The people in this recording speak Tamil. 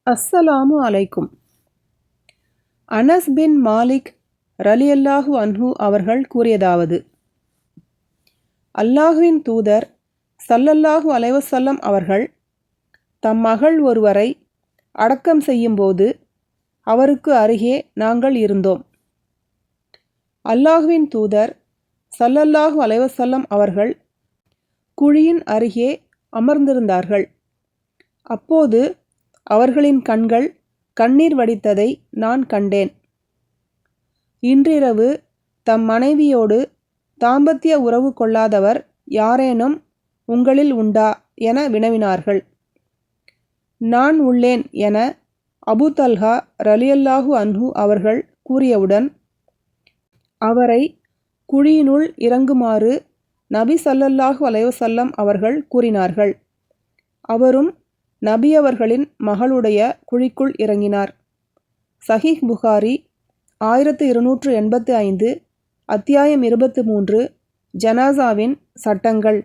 அஸ்ஸலாமு அலைக்கும். அனஸ் பின் மாலிக் ரலியல்லாஹு அன்ஹு அவர்கள் கூறியதாவது, அல்லாஹுவின் தூதர் ஸல்லல்லாஹு அலைஹி வஸல்லம் அவர்கள் தம் மகள் ஒருவரை அடக்கம் செய்யும்போது அவருக்கு அருகே நாங்கள் இருந்தோம். அல்லாஹுவின் தூதர் ஸல்லல்லாஹு அலைஹி வஸல்லம் அவர்கள் குழியின் அருகே அமர்ந்திருந்தார்கள். அப்போது அவர்களின் கண்கள் கண்ணீர் வடித்ததை நான் கண்டேன். இன்றிரவு தம் மனைவியோடு தாம்பத்திய உறவு கொள்ளாதவர் யாரேனும் உங்களில் உண்டா என வினவினார்கள். நான் உள்ளேன் என அபூ தல்ஹா ரலியல்லாஹு அன்ஹு அவர்கள் கூறியவுடன் அவரை குழியினுள் இறங்குமாறு நபி ஸல்லல்லாஹு அலைஹி வஸல்லம் அவர்கள் கூறினார்கள். அவரும் நபி அவர்களின் மகளுடைய குழிக்குள் இறங்கினார். சஹீஹ் புகாரி 1285, அத்தியாயம் 23, ஜனாசாவின் சட்டங்கள்.